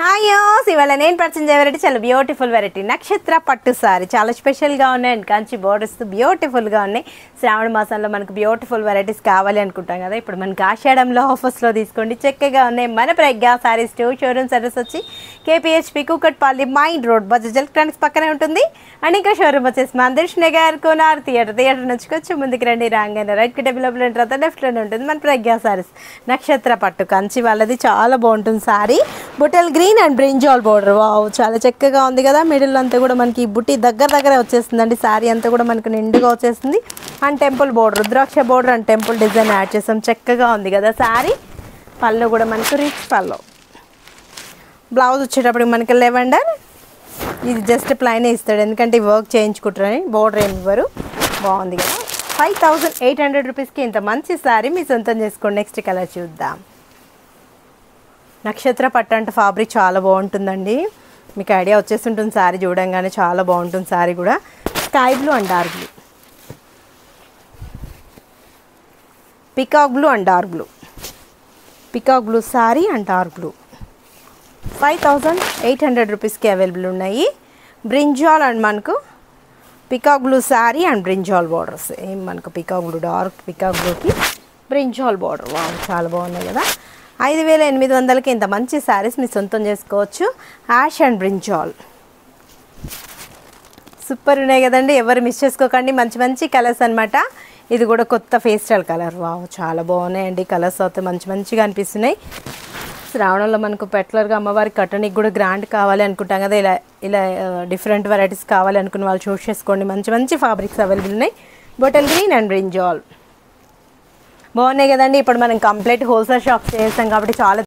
హాయోస్ ఇవాళ నేను పరిచయం చేయవరెడ్డి చాలా బ్యూటిఫుల్ వెరైటీ నక్షత్ర పట్టు సారీ చాలా స్పెషల్గా ఉన్నాయి అండ్ కంచి బోర్డర్స్ బ్యూటిఫుల్గా ఉన్నాయి. శ్రావణ మాసంలో మనకు బ్యూటిఫుల్ వెరైటీస్ కావాలి అనుకుంటాం కదా. ఇప్పుడు మనకి ఆషాఢంలో ఆఫర్స్లో తీసుకోండి, చక్కగా ఉన్నాయి. మన ప్రజ్ఞా సారీస్ 2 షోరూమ్స్ అడ్రస్ వచ్చి KPHB Kukatpally main road Bajaj electronics పక్కనే ఉంటుంది. అండ్ ఇంకా షోరూమ్ వచ్చేసి మందిర్ష్ నగర్ కోనార్ థియేటర్ నుంచి కొంచెం ముందుకు రండి. రాగానే రైట్కి డెవలప్లో తర్వాత లెఫ్ట్లోనే ఉంటుంది మన ప్రజ్ఞా సారీస్. నక్షత్ర పట్టు కంచి వాళ్ళది చాలా బాగుంటుంది sorry. Bottle green and brinjal border wow చాలా చక్కగా ఉంది కదా. మిడిల్ అంతా కూడా మనకి బుట్టి దగ్గరే వచ్చేస్తుందండి. సారీ అంతా కూడా మనకు నిండుగా వచ్చేస్తుంది. And temple border, rudraksha border and temple design add చేసాం. చక్కగా ఉంది కదా సారీ. పళ్ళు కూడా మనకు రిచ్ పళ్ళు. బ్లౌజ్ వచ్చేటప్పుడు మనకి లెవెండర్, ఇది జస్ట్ ప్లైనే ఇస్తాడు ఎందుకంటే ఈ వర్క్ చేయించుకుంటారని. బోర్డర్ ఏమి ఇవ్వరు. బాగుంది కదా. 5800 రూపీస్కి ఇంత మంచి సారీ మీ సొంతం చేసుకోండి. నెక్స్ట్ కలర్ చూద్దాం. నక్షత్ర పట్టు అంటే ఫ్యాబ్రిక్ చాలా బాగుంటుందండి. మీకు ఐడియా వచ్చేస్తుంటుంది సారీ చూడంగానే. చాలా బాగుంటుంది సారీ కూడా. Sky blue and dark blue, peacock blue and dark blue, peacock blue sorry and dark blue. 5800 రూపీస్కి అవైలబుల్ ఉన్నాయి. బ్రింజాల్ అండ్ మనకు peacock blue sorry and brinjal borders. ఏం మనకు పికాక్ బ్లూ, డార్క్ పికాక్ బ్లూకి బ్రింజాల్ బార్డర్. వావ్ చాలా బాగున్నాయి కదా. 5800కి ఇంత మంచి శారీస్ మీ సొంతం చేసుకోవచ్చు. యాష్ అండ్ బ్రింజాల్ సూపర్ ఉన్నాయి కదండి. ఎవరు మిస్ చేసుకోకండి. మంచి మంచి కలర్స్ అనమాట. ఇది కూడా కొత్త పేస్టల్ కలర్. వావ్ చాలా బాగున్నాయండి. కలర్స్ అయితే మంచిగా అనిపిస్తున్నాయి. శ్రావణంలో మనకు పెట్లర్గా అమ్మవారికి కట్టడానికి కూడా గ్రాండ్ కావాలి అనుకుంటాం కదా. ఇలా డిఫరెంట్ వెరైటీస్ కావాలి అనుకున్న వాళ్ళు చూస్ చేసుకోండి. మంచి ఫ్యాబ్రిక్స్ అవైలబుల్ ఉన్నాయి. బొటల్ గ్రీన్ అండ్ బ్రింజాల్ బాగున్నాయి కదండి. ఇప్పుడు మనం కంప్లీట్ హోల్సేల్ షాప్ చేస్తాం కాబట్టి చాలా